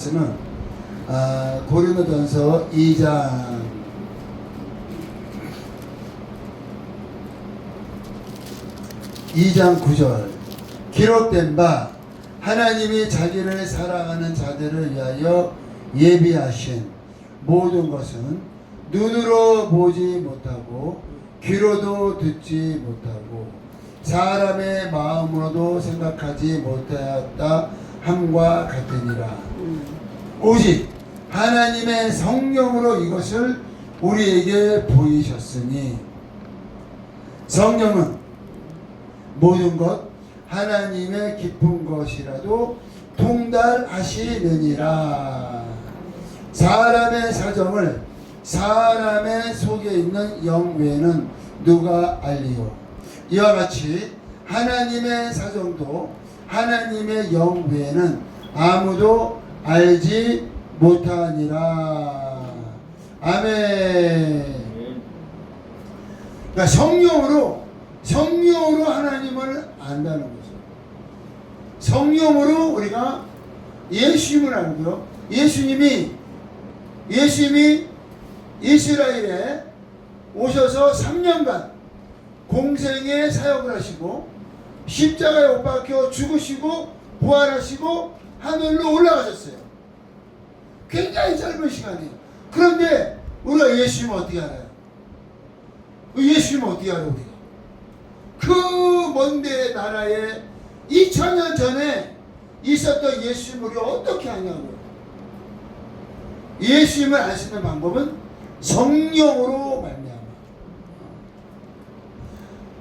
말씀은 고린도전서 2장 9절 기록된 바 하나님이 자기를 사랑하는 자들을 위하여 예비하신 모든 것은 눈으로 보지 못하고 귀로도 듣지 못하고 사람의 마음으로도 생각하지 못하였다 함과 같으니라. 오직 하나님의 성령으로 이것을 우리에게 보이셨으니 성령은 모든 것 하나님의 깊은 것이라도 통달하시느니라. 사람의 사정을 사람의 속에 있는 영 외에는 누가 알리요. 이와 같이 하나님의 사정도 하나님의 영 외에는 아무도 알지 못하니라. 아멘. 그러니까 성령으로 하나님을 안다는 거죠. 성령으로 우리가 예수님을 알고요. 예수님이 이스라엘에 오셔서 3년간 공생의 사역을 하시고 십자가에 못 박혀 죽으시고 부활하시고 하늘로 올라가셨어요. 굉장히 짧은 시간이에요. 그런데 우리가 예수님을 어떻게 알아요? 예수님을 어떻게 알아요? 우리가 그 먼데 나라에 2000년 전에 있었던 예수님을 우리가 어떻게 아냐고요. 예수님을 알 수 있는 방법은 성령으로 말미암아.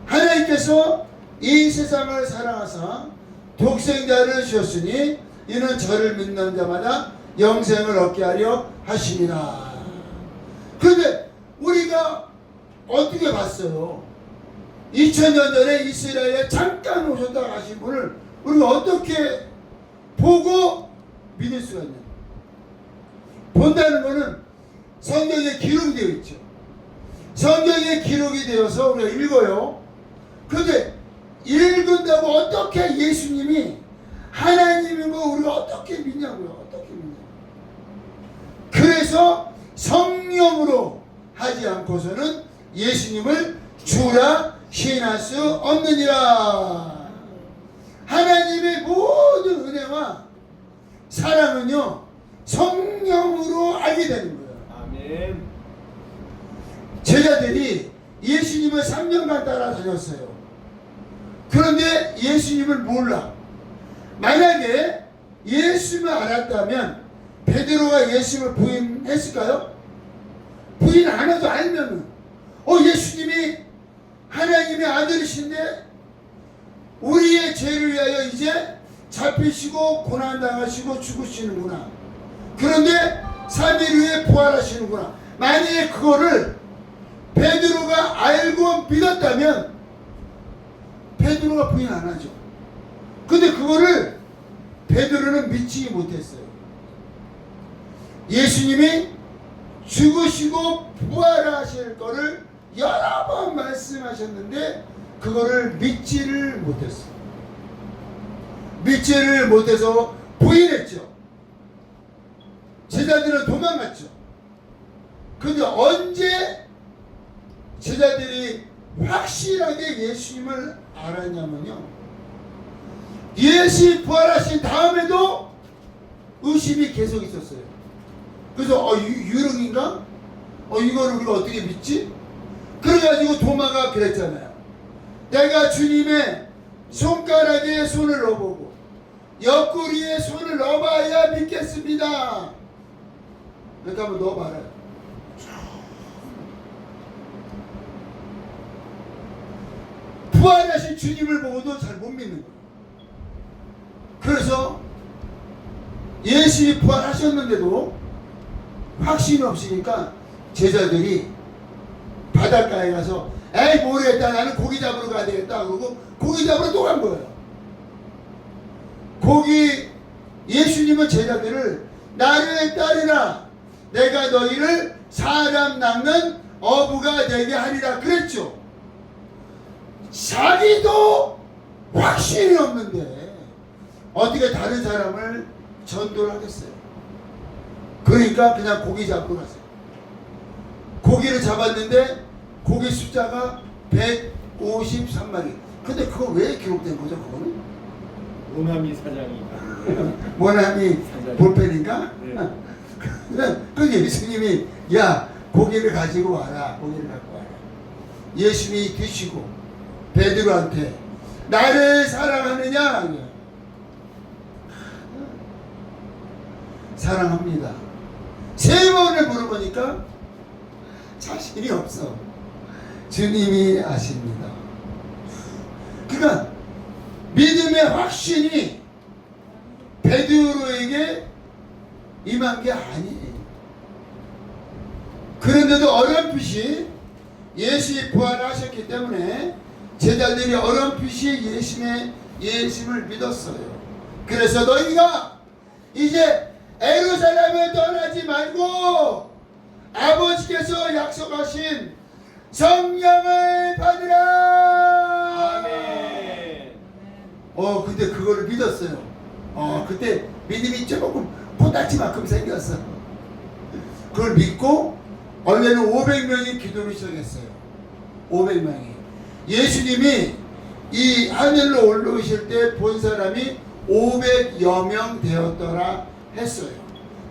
하나님께서 이 세상을 사랑하사 독생자를 주셨으니 이는 저를 믿는 자마다 영생을 얻게 하려 하심이라. 그런데 우리가 어떻게 봤어요? 2000년 전에 이스라엘에 잠깐 오셨다 가신 분을 우리가 어떻게 보고 믿을 수가 있냐? 본다는 것은 성경에 기록이 되어 있죠. 성경에 기록이 되어서 우리가 읽어요. 그런데 읽은다고 어떻게 예수님이 하나님인 거 우리가 어떻게 믿냐고요? 어떻게 믿냐고요? 그래서 성령으로 하지 않고서는 예수님을 주라 시인할 수 없느니라. 하나님의 모든 은혜와 사랑은요 성령으로 알게 되는 거예요. 아멘. 제자들이 예수님을 3년간 따라다녔어요. 그런데 예수님을 몰라. 만약에 예수님을 알았다면 베드로가 예수님을 부인했을까요? 부인 안 해도 알면은 예수님이 하나님의 아들이신데 우리의 죄를 위하여 이제 잡히시고 고난당하시고 죽으시는구나. 그런데 3일 후에 부활하시는구나. 만약에 그거를 베드로가 알고 믿었다면 베드로가 부인 안 하죠. 근데 그거를 베드로는 믿지 못했어요. 예수님이 죽으시고 부활하실 거를 여러 번 말씀하셨는데 그거를 믿지를 못했어요. 믿지를 못해서 부인했죠. 제자들은 도망갔죠. 근데 언제 제자들이 확실하게 예수님을 알았냐면요, 예수님 부활하신 다음에도 의심이 계속 있었어요. 그래서 유령인가? 이걸 우리가 어떻게 믿지? 그래가지고 도마가 그랬잖아요. 내가 주님의 손가락에 손을 넣어보고 옆구리에 손을 넣어봐야 믿겠습니다. 그러니까 한번 넣어봐라. 부활하신 주님을 보고도 잘 못 믿는 거예요. 그래서 예수님이 부활하셨는데도 확신이 없으니까 제자들이 바닷가에 가서 에이 모르겠다, 나는 고기 잡으러 가야 되겠다 그러고 고기 잡으러 또 간 거예요. 예수님은 제자들을 나를 따르라, 내가 너희를 사람 낚는 어부가 되게 하리라 그랬죠. 자기도 확신이 없는데 어떻게 다른 사람을 전도를 하겠어요? 그러니까 그냥 고기 잡으러 갔어요. 고기를 잡았는데 고기 숫자가 153마리. 근데 그거 왜 기록된 거죠? 그거는? 모나미 사장이 모나미 볼펜인가? 네. 그 예수님이 야 고기를 가지고 와라. 고기를 갖고 와라. 예수님이 드시고 베드로한테 나를 사랑하느냐? 사랑합니다. 세 번을 물어보니까 자신이 없어. 주님이 아십니다. 그러니까 믿음의 확신이 베드로에게 임한 게 아니에요. 그런데도 어렴풋이 예수의 부활하셨기 때문에 제자들이 어렴풋이 예수님을 믿었어요. 그래서 너희가 이제 예루살렘을 떠나지 말고 아버지께서 약속하신 성령을 받으라. 아멘. 근데 그거를 믿었어요. 그때 믿음이 조금 코딱지만큼 생겼어. 그걸 믿고 원래는 500명이 기도를 시작했어요. 500명이. 예수님이 이 하늘로 올라오실 때 본 사람이 500여 명 되었더라 했어요.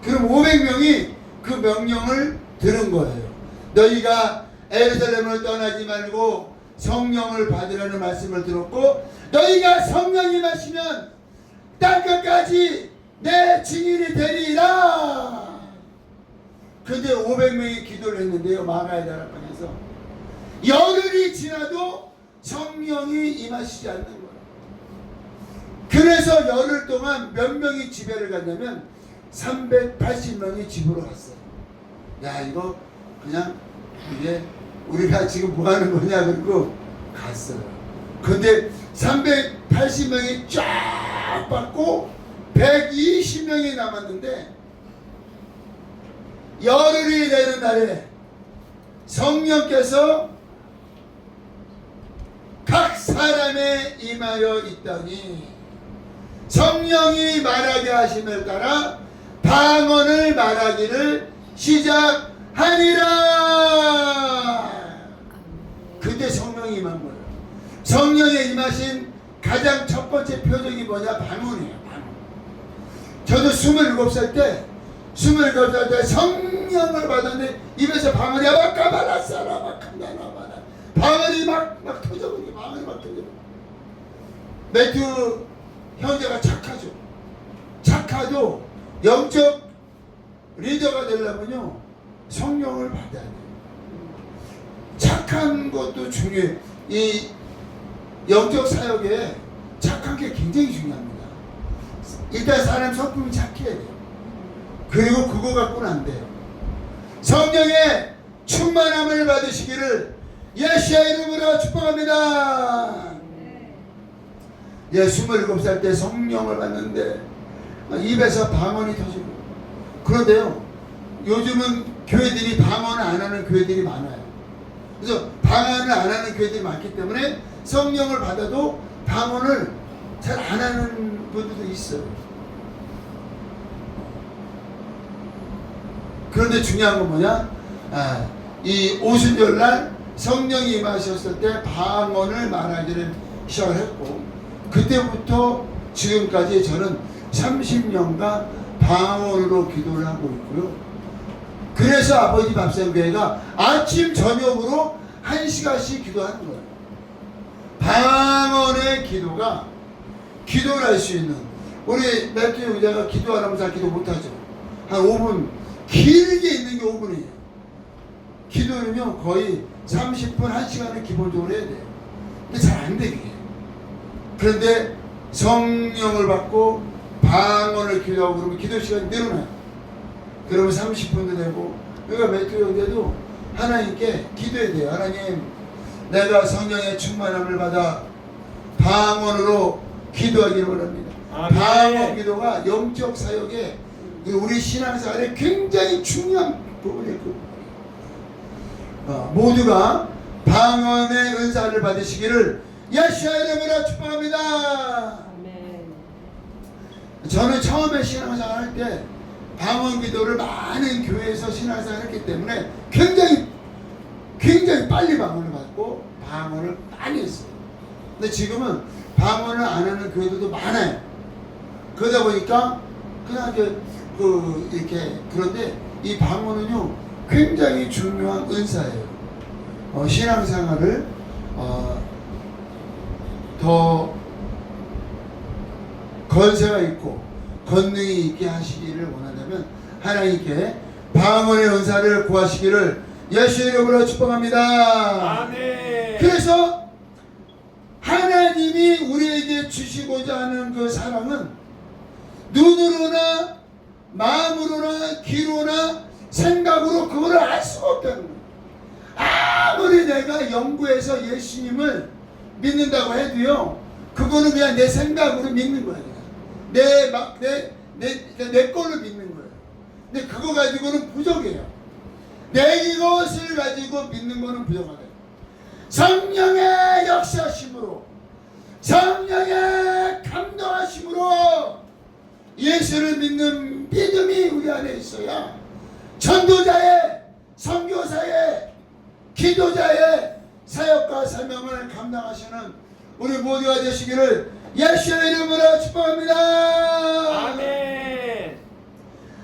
그럼 500명이 그 명령을 들은 거예요. 너희가 예루살렘을 떠나지 말고 성령을 받으라는 말씀을 들었고, 너희가 성령이 마시면 땅끝까지 내 증인이 되리라. 근데 500명이 기도를 했는데요, 마가의 다락방에서 열흘이 지나도 성령이 임하시지 않는 거예요. 그래서 열흘 동안 몇 명이 집회를 갔냐면 380명이 집으로 갔어요. 야, 이거 그냥 이게 우리가 지금 뭐 하는 거냐 그러고 갔어요. 근데 380명이 쫙 받고 120명이 남았는데 열흘이 되는 날에 성령께서 각 사람에 임하여 있더니 성령이 말하게 하심을 따라 방언을 말하기를 시작하니라. 그때 성령이 임한 거예요. 성령에 임하신 가장 첫 번째 표적이 뭐냐? 방언이에요. 방언. 저도 27살 때 성령을 받았는데 입에서 방언이 아바까바라사라바칸다나바라 방언이 막 터져버리고 방언이 막 터져버리고. 매튜 형제가 착하죠. 착하도 영적 리더가 되려면요 성령을 받아야 돼요. 착한 것도 중요해요. 이 영적 사역에 착한 게 굉장히 중요합니다. 일단 사람 성품이 착해야 돼요. 그리고 그거 갖고는 안 돼요. 성령의 충만함을 받으시기를 예수의 이름으로 축복합니다. 27살 때 성령을 받는데 입에서 방언이 터지고. 그런데요 요즘은 교회들이 방언을 안 하는 교회들이 많아요. 그래서 방언을 안 하는 교회들이 많기 때문에 성령을 받아도 방언을 잘 안 하는 분들도 있어요. 그런데 중요한 건 뭐냐? 이 오순절날 성령이 임하셨을 때 방언을 말하기를 시작을 했고, 그때부터 지금까지 저는 30년간 방언으로 기도를 하고 있고요. 그래서 아버지 밥샘교회가 아침 저녁으로 1시간씩 기도하는 거예요. 방언의 기도가 기도를 할 수 있는, 우리 매튜 의자가 기도하라면 잘 기도 못하죠. 한 5분, 길게 있는 게 5분이에요. 기도는요 거의 30분, 1시간을 기본적으로 해야 돼요. 근데 잘 안 돼, 그게. 그런데 성령을 받고 방언을 기도하고 그러면 기도 시간이 늘어나요. 그러면 30분도 되고. 그러니까 매튜 형제도 하나님께 기도해야 돼요. 하나님, 내가 성령의 충만함을 받아 방언으로 기도하기를 원합니다. 방언 기도가 영적 사역에 우리 신앙생활에 굉장히 중요한 부분이고, 모두가 방언의 은사를 받으시기를 예수의 이름으로 축복합니다. 아멘. 저는 처음에 신앙생활 할 때 방언 기도를 많은 교회에서 신앙생활을 했기 때문에 굉장히 빨리 방언을 받고 방언을 많이 했어요. 근데 지금은 방언을 안 하는 교회들도 많아요. 그러다 보니까 그냥 이렇게 그런데 이 방언은요 굉장히 중요한 은사예요. 신앙생활을 더 건세가 있고 권능이 있게 하시기를 원한다면 하나님께 방언의 은사를 구하시기를 예수의 이름으로 축복합니다. 아멘. 그래서 하나님이 우리에게 주시고자 하는 그 사랑은 눈으로나 마음으로나 귀로나 생각으로 그거를 알 수가 없다는 거예요. 아무리 내가 연구해서 예수님을 믿는다고 해도요, 그거는 그냥 내 생각으로 믿는 거예요. 내 걸로 믿는 거예요. 근데 그거 가지고는 부족해요. 내 이것을 가지고 믿는 거는 부족하다. 성령의 역사심으로, 성령의 감동하심으로 예수를 믿는 믿음이 우리 안에 있어야 전도자의, 선교사의, 기도자의 사역과 사명을 감당하시는 우리 모두가 되시기를 예수의 이름으로 축복합니다. 아멘.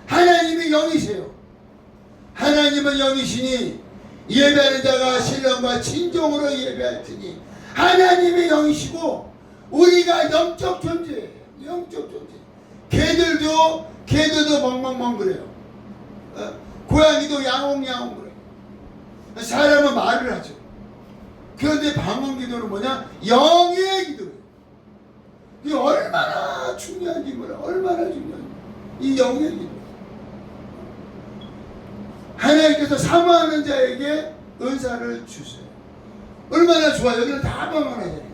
하나님이 영이세요. 하나님은 영이시니 예배하는 자가 신령과 진정으로 예배할지니 하나님이 영이시고 우리가 영적 존재예요. 영적 존재. 개들도 멍멍멍 그래요. 고양이도 야옹야옹 그래요. 사람은 말을 하죠. 그런데 방언 기도는 뭐냐? 영의 기도예요. 이게 얼마나 중요한지 몰라. 얼마나 중요한지. 이 영의 기도. 하나님께서 사모하는 자에게 은사를 주세요. 얼마나 좋아요. 여기는 다 방언하잖아요.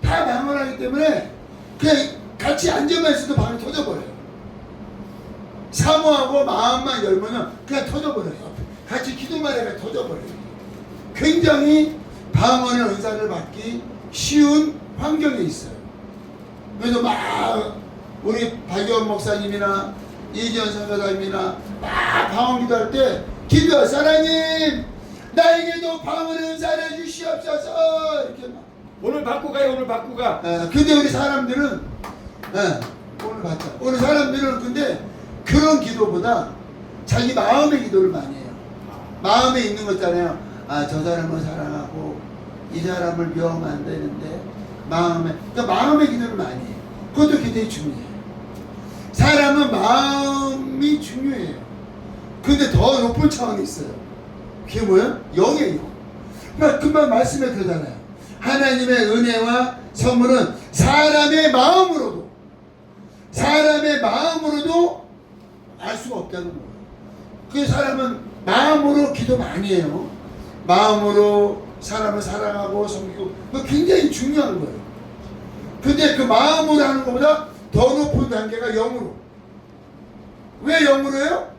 다 방언하기 때문에 그냥 같이 앉아만 있어도 방이 터져버려요. 사모하고 마음만 열면은 그냥 터져버려요. 같이 기도만 해가 터져버려요. 굉장히 방언의 은사를 받기 쉬운 환경에 있어요. 그래서 막 우리 박유원 목사님이나 이지연 선교사님이나 막 방언 기도할 때 기도할 사랑님 나에게도 방언의 은사를 주시옵소서 이렇게 막 오늘 받고 가요. 오늘 받고 가. 근데 우리 사람들은 오늘 받자. 오늘 사람들은 근데 그런 기도보다 자기 마음의 기도를 많이 해요. 마음에 있는 거 있잖아요. 저 사람을 사랑하고 이 사람을 미워하면 안 되는데 그러니까 마음의 기도를 많이 해요. 그것도 굉장히 중요해요. 사람은 마음이 중요해요. 근데 더 높은 차원이 있어요. 그게 뭐예요? 영이에요. 금방 말씀에 그러잖아요. 하나님의 은혜와 선물은 사람의 마음으로도 알 수가 없다는 거예요. 그 사람은 마음으로 기도 많이 해요. 마음으로 사람을 사랑하고 섬기고 그거 굉장히 중요한 거예요. 근데 그 마음으로 하는 것보다 더 높은 단계가 영으로. 왜 영으로 해요?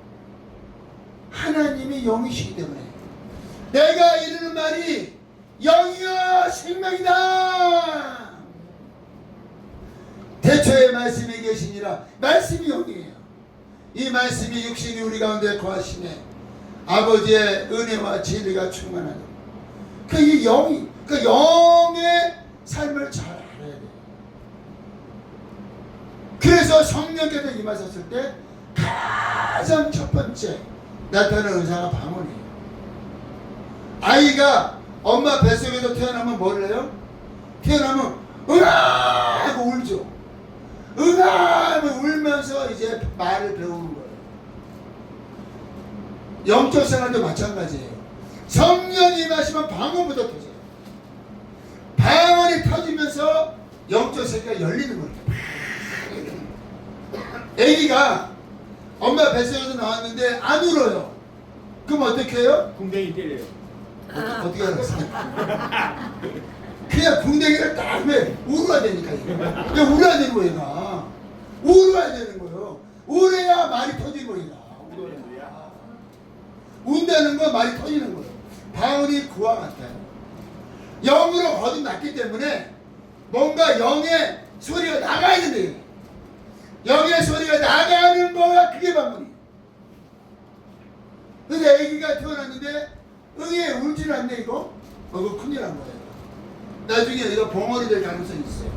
하나님이 영이시기 때문에 내가 이르는 말이 영이여 생명이다. 대초에 말씀이 계시니라. 말씀이 영이에요. 이 말씀이 육신이 우리 가운데 거하시네. 아버지의 은혜와 진리가 충만하다. 이 영이, 그 영의 삶을 잘 알아야 돼요. 그래서 성령께서 임하셨을 때 가장 첫 번째 나타나는 은사가 방언이에요. 아이가 엄마 뱃속에서 태어나면 뭘 해요? 태어나면 으아 하고 울죠. 으아 하면 울면서 이제 말을 배우는 거예요. 영적 생활도 마찬가지예요. 성령이 임하시면 방언부터 터져요. 방언이 터지면서 영적 세계가 열리는 거예요. 애기가 엄마 뱃속에서 나왔는데 안 울어요. 그럼 어떻게 해요? 궁뎅이 때려요. 어떻게 알았어요? 그냥 궁뎅이를 딱 왜 울어야 되니까 그냥 울어야 되는 거예요. 얘가 울어야 되는 거예요. 울어야 말이 터지는 거예요. 운다는 건 말이 터지는 거예요. 방언이 그와 같아요. 영으로 거듭났기 때문에 뭔가 영의 소리가 나가야 된대요. 영의 소리가 나가는 거야. 그게 방언이에요. 근데 아기가 태어났는데 응애 울질 않네 이거. 그거 큰일 난 거예요. 나중에 얘가 벙어리 될 가능성이 있어요.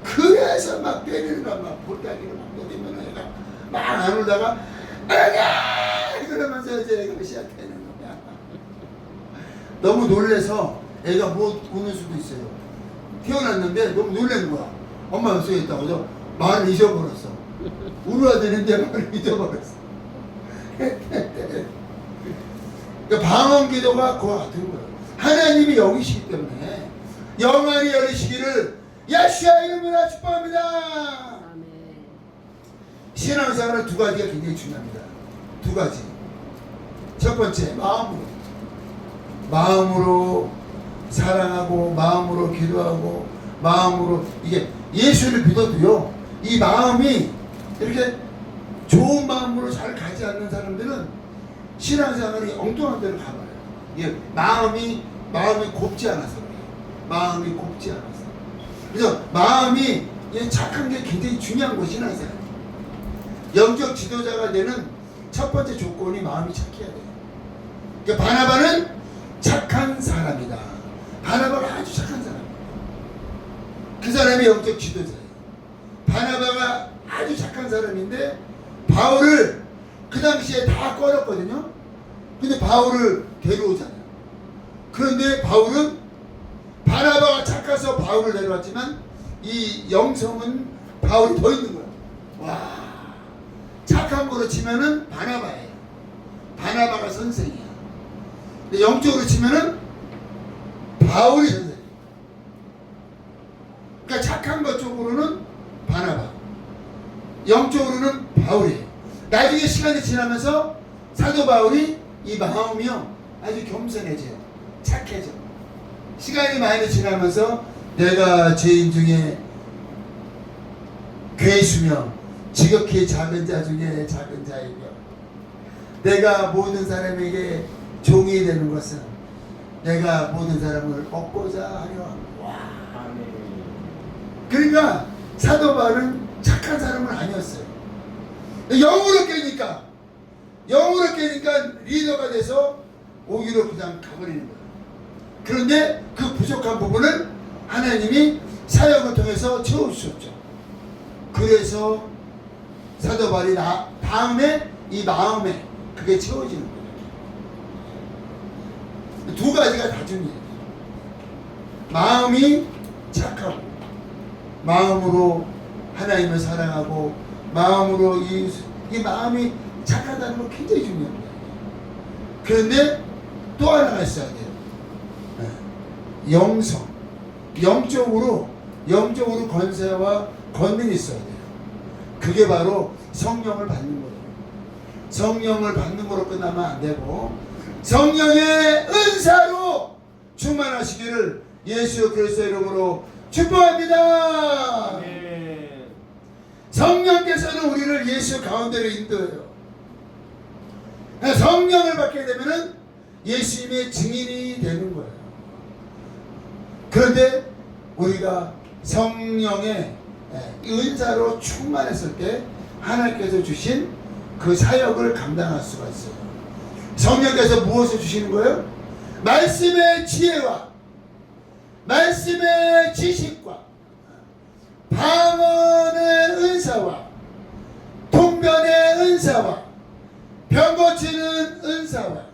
그래서 막 때리는 거야. 막 볼따기를 막 때리면 얘가 막 안 울다가 응애 그러면서 이제 애가 시작되는 거야. 너무 놀래서 애가 못 우는 수도 있어요. 태어났는데 너무 놀란 거야. 엄마 뱃속에 있다고 저 말을 잊어버렸어. 울어야 되는데 말을 잊어버렸어. 그러니까 방언 기도가 그와 같은 거예요. 하나님이 여기시기 때문에 영안이 열리시기를 예수의 이름으로 축복합니다. 아멘. 신앙생활은 두 가지가 굉장히 중요합니다. 두 가지. 첫 번째, 마음으로 사랑하고 마음으로 기도하고 마음으로 이게 예수를 믿어도요. 이 마음이 이렇게 좋은 마음으로 잘 가지 않는 사람들은 신앙생활이 엉뚱한 데로 가버려요. 이게 마음이 곱지 않아서 그래요. 마음이 곱지 않아서. 그래서 마음이 착한 게 굉장히 중요한 것이 신앙생활. 영적 지도자가 되는 첫 번째 조건이 마음이 착해야 돼요. 그러니까 바나바는 착한 사람이다. 바나바가 아주 착한 사람. 그 사람이 영적 지도자예요. 바나바가 아주 착한 사람인데 바울을 그 당시에 다 꺼렸거든요. 근데 바울을 데려오잖아요. 그런데 바울은 바나바가 착해서 바울을 데려왔지만 이 영성은 바울이 더 있는 거예요. 와, 착한 거로 치면은 바나바예요. 바나바가 선생이야. 근데 영적으로 치면은 바울이 선생이에요. 그러니까 착한 것 쪽으로는 바나바, 영적으로는 바울이에요. 나중에 시간이 지나면서 사도 바울이 이 마음이요 아주 겸손해져요. 착해져. 시간이 많이 지나면서 내가 죄인 중에 괴수며 지극히 작은 자 중에 작은 자이며 내가 모든 사람에게 종이 되는 것은 내가 모든 사람을 얻고자 하려 합니다. 와. 그러니까 사도 바울은 착한 사람은 아니었어요. 영으로 깨니까 리더가 돼서 오히려 그냥 가버리는 거예요. 그런데 그 부족한 부분을 하나님이 사역을 통해서 채워주셨죠. 그래서 사도 바울이 다음에 이 마음에 그게 채워지는 거예요. 두 가지가 다 중요해요. 마음이 착하고 마음으로 하나님을 사랑하고 마음으로 이 마음이 착하다는 건 굉장히 중요합니다. 그런데 또 하나가 있어야 돼요. 영성. 영적으로 권세와 권능이 있어야 돼요. 그게 바로 성령을 받는 거예요. 성령을 받는 거로 끝나면 안 되고 성령의 은사로 충만하시기를 예수 그리스도 이름으로 축복합니다. 아멘. 성령께서는 우리를 예수 가운데로 인도해요. 성령을 받게 되면은 예수님의 증인이 되는 거예요. 그런데 우리가 성령의 은사로 충만했을 때 하나님께서 주신 그 사역을 감당할 수가 있어요. 성령께서 무엇을 주시는 거예요? 말씀의 지혜와 말씀의 지식과 방언의 은사와 통변의 은사와 병 고치는 은사와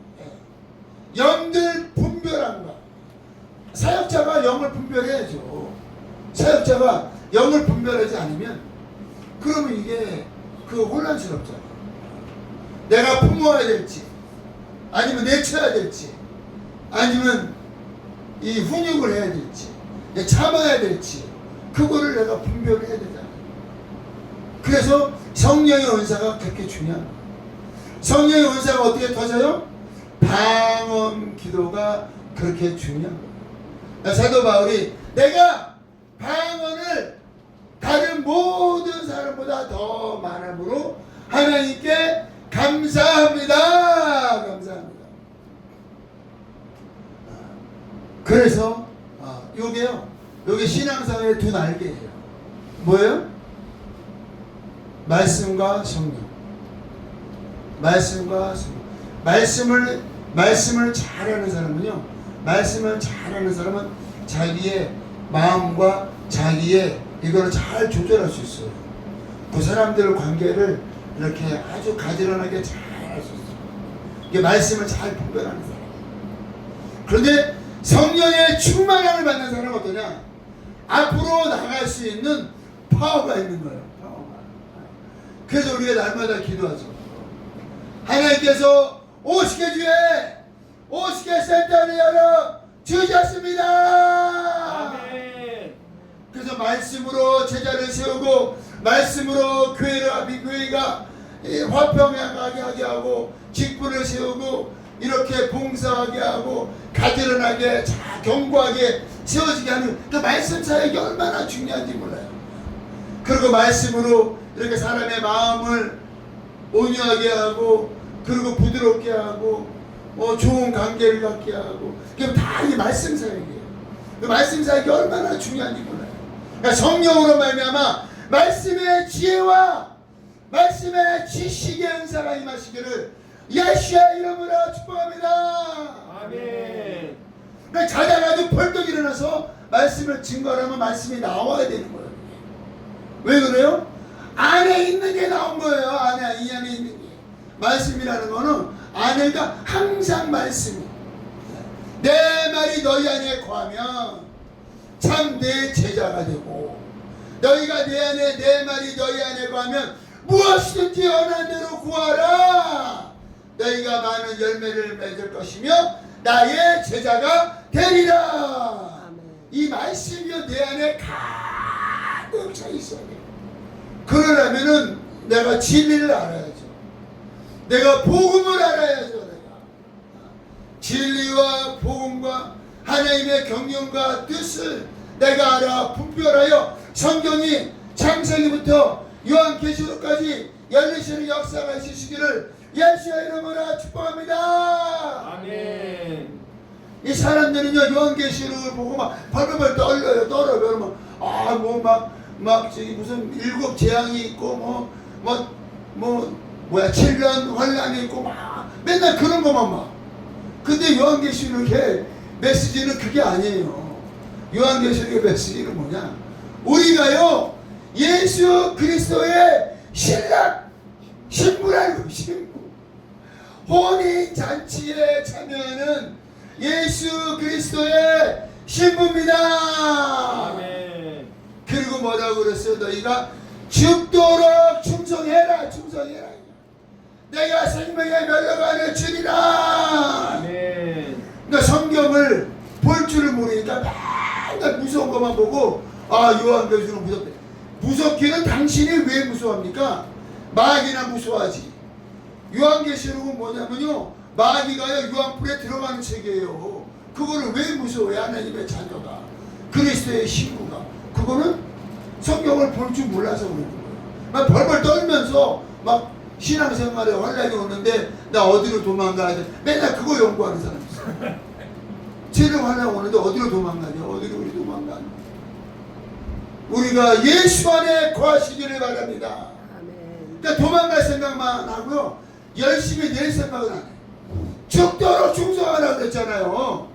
영들 분별함과 사역자가 영을 분별해야죠. 사역자가 영을 분별하지 않으면 그러면 이게 혼란스럽잖아. 내가 품어야 될지 아니면 내쳐야 될지 아니면 이 훈육을 해야 될지 참아야 될지 그거를 내가 분별을 해야 되잖아. 그래서 성령의 은사가 그렇게 중요한 거예요. 성령의 은사가 어떻게 터져요? 방언 기도가 그렇게 중요한 거예요. 사도 바울이 내가 방언을 다른 모든 사람보다 더 많음으로 하나님께 감사합니다. 감사합니다. 그래서 요게 신앙생활의 두 날개예요. 뭐예요? 말씀과 성령. 말씀과 성령. 말씀을 잘하는 사람은요, 말씀을 잘하는 사람은 자기의 마음과 자기의 이거를 잘 조절할 수 있어요. 그 사람들 관계를 이렇게 아주 가지런하게 잘 할 수 있어요. 이게 말씀을 잘 분별하는 사람. 그런데 성령의 충만함을 받는 사람은 어떠냐? 앞으로 나갈 수 있는 파워가 있는 거예요. 파워가. 그래서 우리가 날마다 기도하죠. 하나님께서 50개 주에 50개 센터를 열어 주셨습니다. 아멘. 그래서 말씀으로 제자를 세우고 말씀으로 교회가 화평하게 하게 하고 직분을 세우고 이렇게 봉사하게 하고 가지런하게 견고하게 세워지게 하는 그 말씀 사역이 얼마나 중요한지 몰라요. 그리고 말씀으로 이렇게 사람의 마음을 온유하게 하고 그리고 부드럽게 하고 좋은 관계를 갖게 하고 그게 다 이 말씀 사역이에요. 그 말씀 사역이 얼마나 중요한지 몰라요. 그러니까 성령으로 말미암아 말씀의 지혜와 말씀의 지식의 은사가 임하시기를 예수의 이름으로 축복합니다. 아멘. 그러니까 자다가도 벌떡 일어나서 말씀을 증거하면 말씀이 나와야 되는 거예요. 왜 그래요? 안에 있는 게 나온 거예요. 이 안에 있는 게. 말씀이라는 거는 안에가 항상 말씀이. 내 말이 너희 안에 거하면 참 내 제자가 되고 너희가 내 말이 너희 안에 거하면 무엇이든지 원하는 대로 구하라. 너희가 많은 열매를 맺을 것이며 나의 제자가 되리라. 이 말씀이 내 안에 가득 차 있어야 돼. 그러려면은 내가 진리를 알아야죠. 내가 복음을 알아야죠. 내가 진리와 복음과 하나님의 경영과 뜻을 내가 알아 분별하여 성경이 창세기부터 요한계시록까지 열리시는 역사가 있으시기를 예수의 이름으로 축복합니다. 아멘. 이 사람들은요 요한계시록을 보고 막 벌벌 떨어요. 그러면 막 저기 무슨 7 재앙이 있고 뭐야 7년 환란이 있고 막 맨날 그런 것만 막. 근데 요한계시록의 메시지는 그게 아니에요. 요한계시록의 메시지는 뭐냐? 우리가요 예수 그리스도의 신부라는 신부. 혼인 잔치에 참여하는 예수 그리스도의 신부입니다. 아멘. 그리고 뭐라고 그랬어요? 너희가 죽도록 충성해라. 내가 생명의 멸류관을 주리라. 아멘. 그러니까 성경을 볼 줄을 모르니까 맨날 무서운 것만 보고 요한계시록 무섭대. 무섭기는 당신이 왜 무서워합니까? 마귀나 무서워하지. 요한계시록은 뭐냐면요 마귀가요 요한불에 들어가는 책이에요. 그거를 왜 무서워해? 하나님의 자녀가 그리스도의 신부가. 그거는 성경을 볼 줄 몰라서 그러는 거예요. 막 벌벌 떨면서 막 신앙생활에 환란이 오는데 나 어디로 도망가야 돼? 맨날 그거 연구하는 사람 있어요. 쟤는 환란 오는데 어디로 도망가냐? 어디로 우리 도망가냐? 우리가 예수 안에 거하시기를 바랍니다. 그러니까 도망갈 생각만 하고요 열심히 낼 생각은 안 해요. 죽도록 충성하라고 그랬잖아요.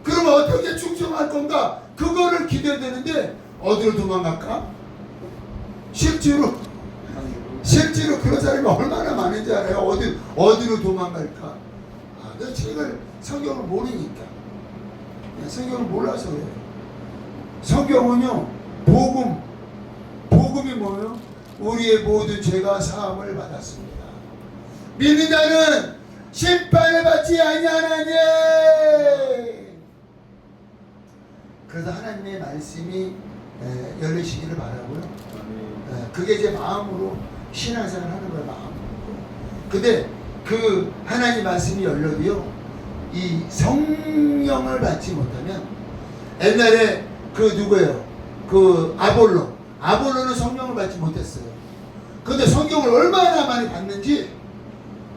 그러면 어떻게 충성할 건가? 그거를 기대되는데 어디로 도망갈까? 실제로 그런 사람이 얼마나 많은지 알아요? 어디로 도망갈까? 내 책을 성경을 모르니까. 성경을 몰라서 그래요. 성경은요 복음이 뭐예요? 우리의 모든 죄가 사함을 받았습니다. 믿는 자는 심판을 받지 아니하나니. 그래서 하나님의 말씀이 열리시기를 바라고요. 그게 제 마음으로 신앙생활 하는 거예요. 마음으로. 근데 그 하나님 말씀이 열려도요 이 성령을 받지 못하면 옛날에 그 누구예요? 그 아볼로는 성령을 받지 못했어요. 근데 성경을 얼마나 많이 봤는지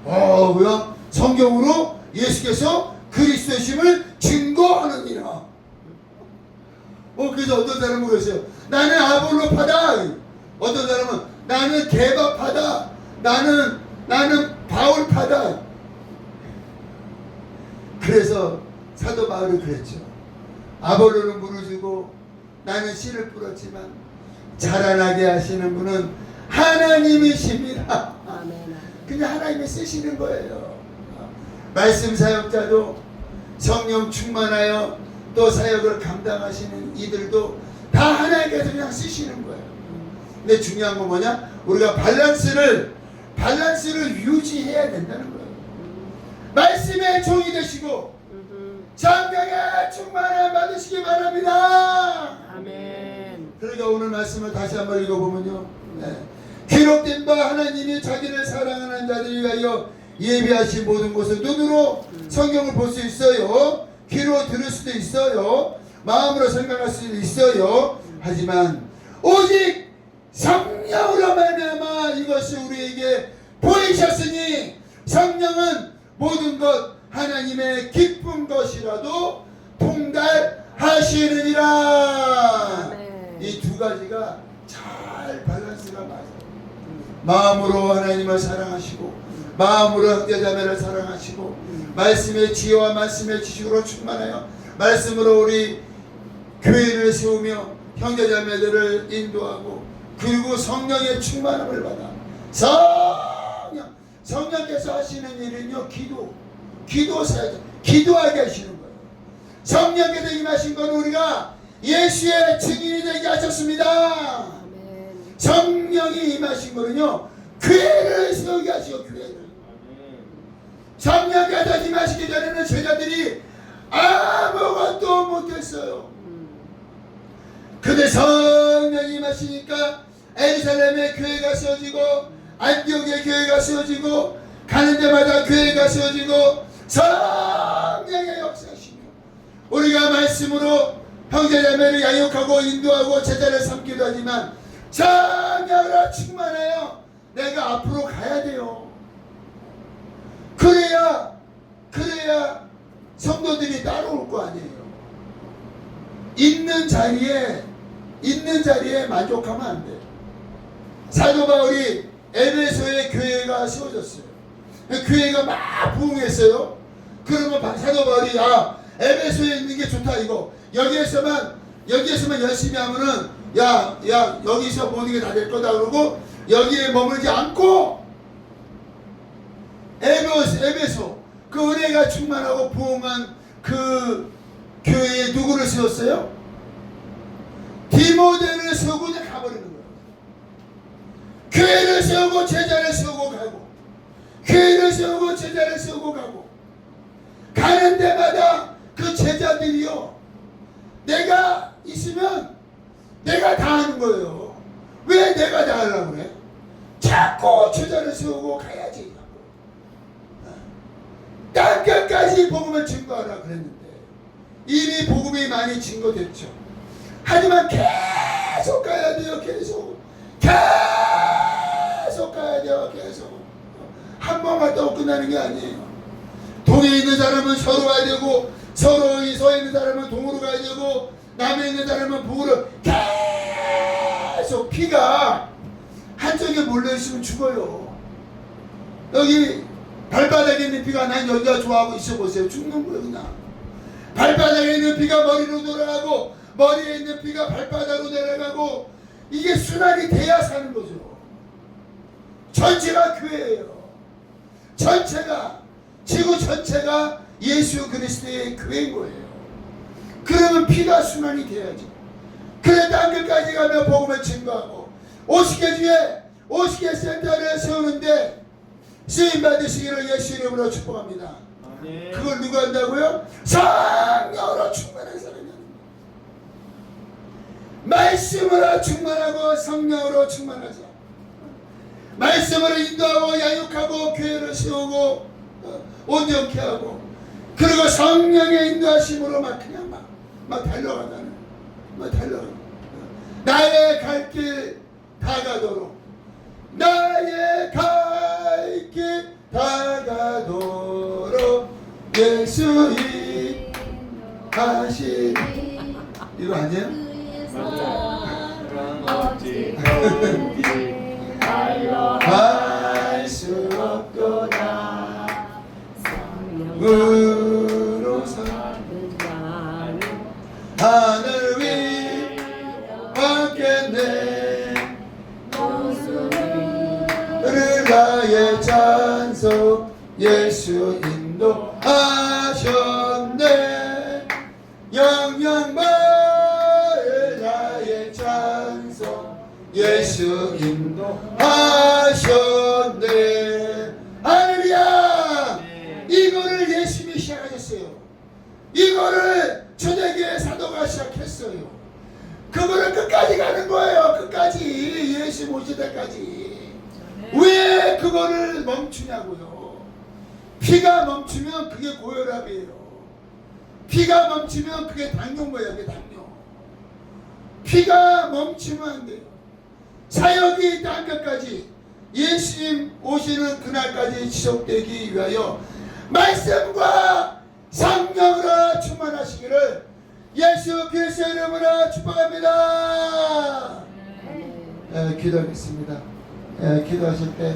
왜요? 성경으로 예수께서 그리스도심을 증거하느니라. 그래서 어떤 사람은 그랬어요. 나는 아볼로파다. 어떤 사람은 나는 개바파다. 나는 바울파다. 그래서 사도 바울이 그랬죠. 아볼로는 물을 주고 나는 씨를 뿌렸지만 자라나게 하시는 분은 하나님이십니다. 아멘. 그냥 하나님이 쓰시는 거예요. 말씀 사역자도 성령 충만하여 또 사역을 감당하시는 이들도 다 하나님께서 그냥 쓰시는 거예요. 근데 중요한 건 뭐냐? 우리가 밸런스를 유지해야 된다는 거예요. 말씀의 종이 되시고 성령의 충만함 받으시기 바랍니다. 아멘. 그러니까 오늘 말씀을 다시 한번 읽어보면요. 기록된 바 하나님이 자기를 사랑하는 자들을 위하여 예비하신 모든 것을 눈으로 성경을 볼 수 있어요. 귀로 들을 수도 있어요. 마음으로 생각할 수도 있어요. 하지만 오직 성령으로 말미암아 이것이 우리에게 보이셨으니 성령은 모든 것 하나님의 기쁜 것이라도 통달하시느니라. 아멘. 이 두 가지가 잘 밸런스가 맞아요. 마음으로 하나님을 사랑하시고 마음으로 형제자매를 사랑하시고 말씀의 지혜와 말씀의 지식으로 충만하여 말씀으로 우리 교회를 세우며 형제자매들을 인도하고 그리고 성령의 충만함을 받아 성령께서 하시는 일은요 기도 사역 기도하게 하시는 거예요. 성령께서 임하신 건 우리가 예수의 증인이 되게 하셨습니다. 아멘. 성령이 임하신 거는요 교회를 세우게 하시고 교회를 성령께서 임하시기 전에는 제자들이 아무것도 못했어요. 근데 성령이 임하시니까 에루살렘의 교회가 세워지고 안디옥의 교회가 세워지고 가는 데마다 교회가 세워지고 성령의 역사시며 우리가 말씀으로 형제자매를 양육하고 인도하고 제자를 삼기도 하지만 성령으로 충만하여 내가 앞으로 가야 돼요. 그래야 성도들이 따라올 거 아니에요. 있는 자리에 만족하면 안 돼요. 사도 바울이 에베소의 교회가 세워졌어요. 교회가 막 부흥했어요. 그러면 사도 바울이 에베소에 있는 게 좋다 이거. 여기에서만 열심히 하면은 야 여기서 모든 게 다 될 거다 그러고 여기에 머물지 않고 에베소 그 은혜가 충만하고 부흥한 그 교회에 누구를 세웠어요? 디모데를 세우고 그냥 가버리는 거예요. 교회를 세우고 제자를 세우고 가고 교회를 세우고 제자를 세우고 가고 가는 데마다 그 제자들이요 내가 있으면 내가 다 하는 거예요. 왜 내가 다 하려고 그래? 자꾸 제자를 세우고 가야지. 땅끝까지 복음을 증거하라 그랬는데 이미 복음이 많이 증거됐죠. 하지만 계속 가야 돼요. 계속 가야 돼요. 계속 한 번 갔다고 끝나는 게 아니에요. 동에 있는 사람은 서로 가야 되고 서에 있는 사람은 동으로 가야 되고 남에 있는 사람은 북으로 계속 피가 한쪽에 몰려있으면 죽어요. 여기 발바닥에 있는 피가 난 여기가 좋아하고 있어 보세요. 죽는 거예요 그냥. 발바닥에 있는 피가 머리로 돌아가고 머리에 있는 피가 발바닥으로 내려가고 이게 순환이 돼야 사는 거죠. 전체가 교회예요. 지구 전체가 예수 그리스도의 교회인 거예요. 그러면 피가 순환이 돼야죠. 그래 땅끝까지 가며 복음을 증거하고 50개 주에 50개 센터를 세우는데 쓰임 받으시기를 예수 이름으로 축복합니다. 아멘. 그걸 누가 한다고요? 성령으로 충만한 사람이 하는 거예요. 말씀으로 충만하고 성령으로 충만하자. 말씀으로 인도하고 양육하고 교회를 세우고 온전케 하고 그리고 성령의 인도하심으로 막 그냥 막 달려가다는 나의 갈 길 다가도록 나의 갈 길 다가도록 예수 인도하시니 이거 아니에요? 맞아요. 없도다 성령 으로 사 받은 자는 하늘 위 받겠네 를 나의 찬송 예수 인도하셨네 영영마을 나의 찬송 예수 인도하셨네 할렐루야 이거를 예수님이 시작하셨어요. 이거를 초대교회 사도가 시작했어요. 그거를 끝까지 가는 거예요. 끝까지 예수 오실 때까지. 왜 그거를 멈추냐고요. 피가 멈추면 그게 고혈압이에요. 피가 멈추면 그게 당뇨예요. 당뇨. 피가 멈추면 안 돼요. 사역이 딴 것까지 예수님 오시는 그날까지 지속되기 위하여 말씀과 성령으로 충만하시기를 예수 그리스도의 이름으로 축복합니다. 기도하겠습니다. 기도하실 때